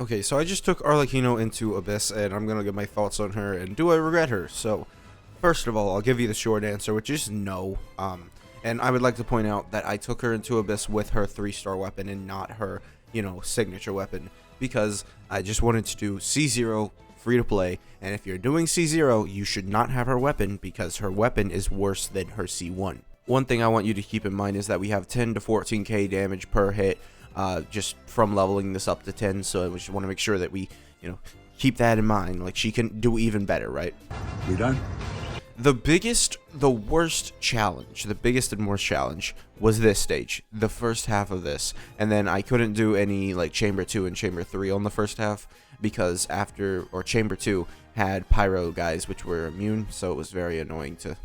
Okay, so I just took Arlecchino into Abyss, and I'm gonna give my thoughts on her, and do I regret her? So, first of all, I'll give you the short answer, which is no. And I would like to point out that I took her into Abyss with her 3-star weapon and not her, signature weapon, because I just wanted to do C0 free to play, and if you're doing C0, you should not have her weapon, because her weapon is worse than her C1. One thing I want you to keep in mind is that we have 10 to 14k damage per hit, just from leveling this up to 10, so I just want to make sure that we, keep that in mind. Like, she can do even better, right? We done? The biggest and worst challenge was this stage, the first half of this, and then I couldn't do any, like, Chamber 2 and Chamber 3 on the first half, because Chamber 2 had Pyro guys, which were immune, so it was very annoying to,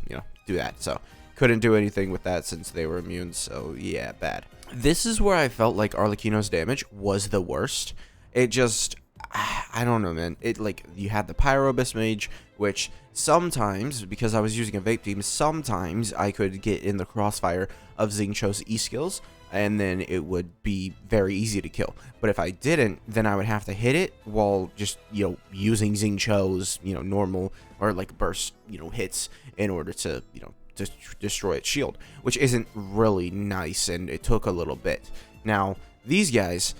do that, so couldn't do anything with that since they were immune, so yeah, bad. This is where I felt like Arlecchino's damage was the worst. It just, I don't know, man. It, like, you had the Pyro Abyss Mage, which sometimes, because I was using a vape team, sometimes I could get in the crossfire of Xingqiu's E-skills, and then it would be very easy to kill. But if I didn't, then I would have to hit it while just, using Xingqiu's, normal, or, like, burst, hits in order to, to destroy its shield, which isn't really nice, and it took a little bit. Now, these guys,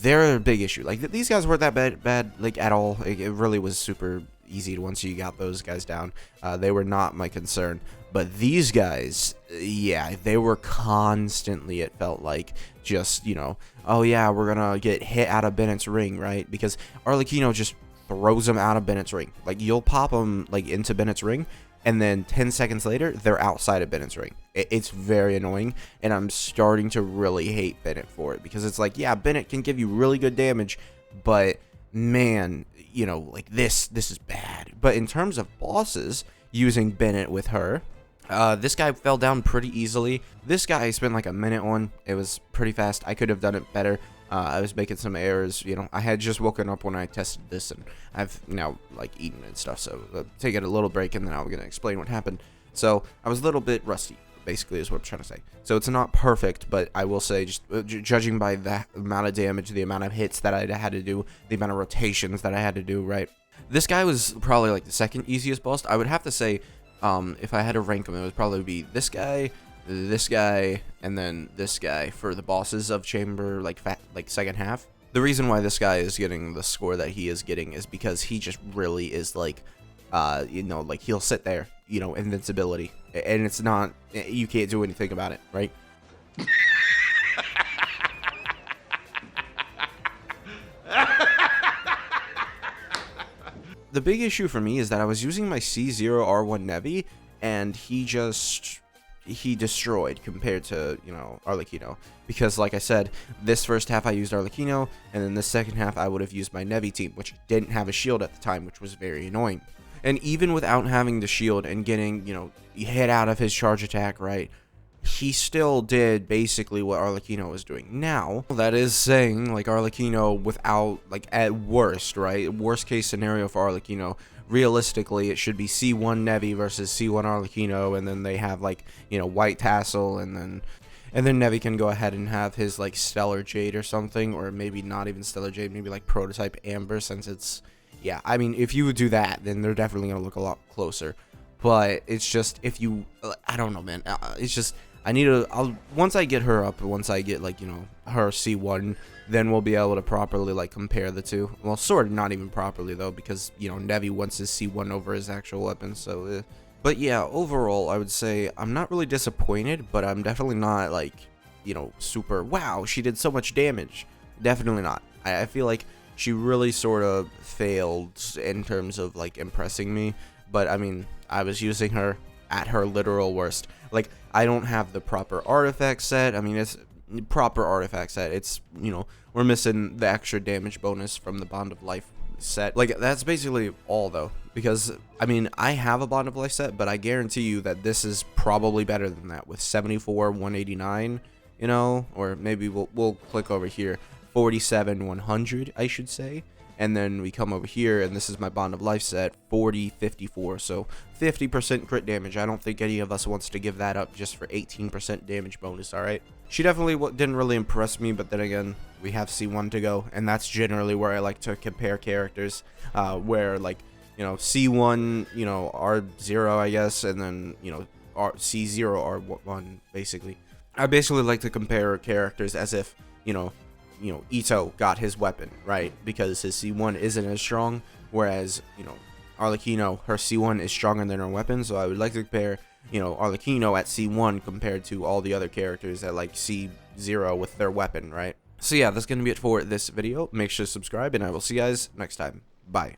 they're a big issue. Like, these guys weren't that bad, like, at all. It really was super easy once you got those guys down. They were not my concern. But these guys, yeah, they were constantly, it felt like, just, oh yeah, we're gonna get hit out of Bennett's ring, right? Because Arlecchino just throws them out of Bennett's ring. Like, you'll pop them, like, into Bennett's ring, and then 10 seconds later, they're outside of Bennett's ring. It's very annoying, and I'm starting to really hate Bennett for it, because it's like, yeah, Bennett can give you really good damage, but, man, like, this is bad. But in terms of bosses, using Bennett with her, this guy fell down pretty easily. This guy I spent like a minute on. It was pretty fast. I could have done it better. I was making some errors, I had just woken up when I tested this, and I've now, like, eaten and stuff, so take it a little break, and then I'm going to explain what happened. So, I was a little bit rusty, basically, is what I'm trying to say. So, it's not perfect, but I will say, just judging by the amount of damage, the amount of hits that I had to do, the amount of rotations that I had to do, right? This guy was probably, like, the second easiest boss. I would have to say, if I had to rank them, it would probably be this guy, and then this guy for the bosses of Chamber, like second half. The reason why this guy is getting the score that he is getting is because he just really is like, like, he'll sit there, invincibility, and it's not, you can't do anything about it, right? The big issue for me is that I was using my C0 R1 Nevi, and he destroyed compared to, Arlecchino. Because, like I said, this first half I used Arlecchino, and then the second half I would have used my Nevi team, which didn't have a shield at the time, which was very annoying. And even without having the shield and getting, hit out of his charge attack, right, he still did basically what Arlecchino was doing. Now, that is saying, like, Arlecchino without, like, at worst, right, worst case scenario for Arlecchino, realistically, it should be C1 Nevi versus C1 Arlecchino, and then they have, like, White Tassel, and then Nevi can go ahead and have his, like, Stellar Jade or something, or maybe not even Stellar Jade, maybe, like, Prototype Amber, since it's, yeah, I mean, if you would do that, then they're definitely going to look a lot closer. But it's just, if you, I don't know, man, it's just, once I get her up, once I get, like, her C1, then we'll be able to properly, like, compare the two. Well, sort of not even properly, though, because, Nevi wants his C1 over his actual weapon, so, But yeah, overall, I would say I'm not really disappointed, but I'm definitely not, like, super, wow, she did so much damage. Definitely not. I feel like she really sort of failed in terms of, like, impressing me, but, I mean, I was using her at her literal worst. Like, I don't have the proper artifact set. I mean, it's proper artifact set. It's, we're missing the extra damage bonus from the Bond of Life set. Like, that's basically all, though, because, I mean, I have a Bond of Life set, but I guarantee you that this is probably better than that with 74, 189, or maybe we'll click over here. 47-100, I should say. And then we come over here, and this is my Bond of Life set, 40-54, so 50% crit damage. I don't think any of us wants to give that up just for 18% damage bonus, alright? She definitely didn't really impress me, but then again, we have C1 to go, and that's generally where I like to compare characters, where, like, you know, C1, you know, R0, I guess, and then, you know, C0, R1, basically. I basically like to compare characters as if, you know, Ito got his weapon, right? Because his C1 isn't as strong, whereas, you know, Arlecchino, her C1 is stronger than her weapon, so I would like to compare, you know, Arlecchino at C1 compared to all the other characters at, like, C0 with their weapon, right? So yeah, that's going to be it for this video. Make sure to subscribe, and I will see you guys next time. Bye.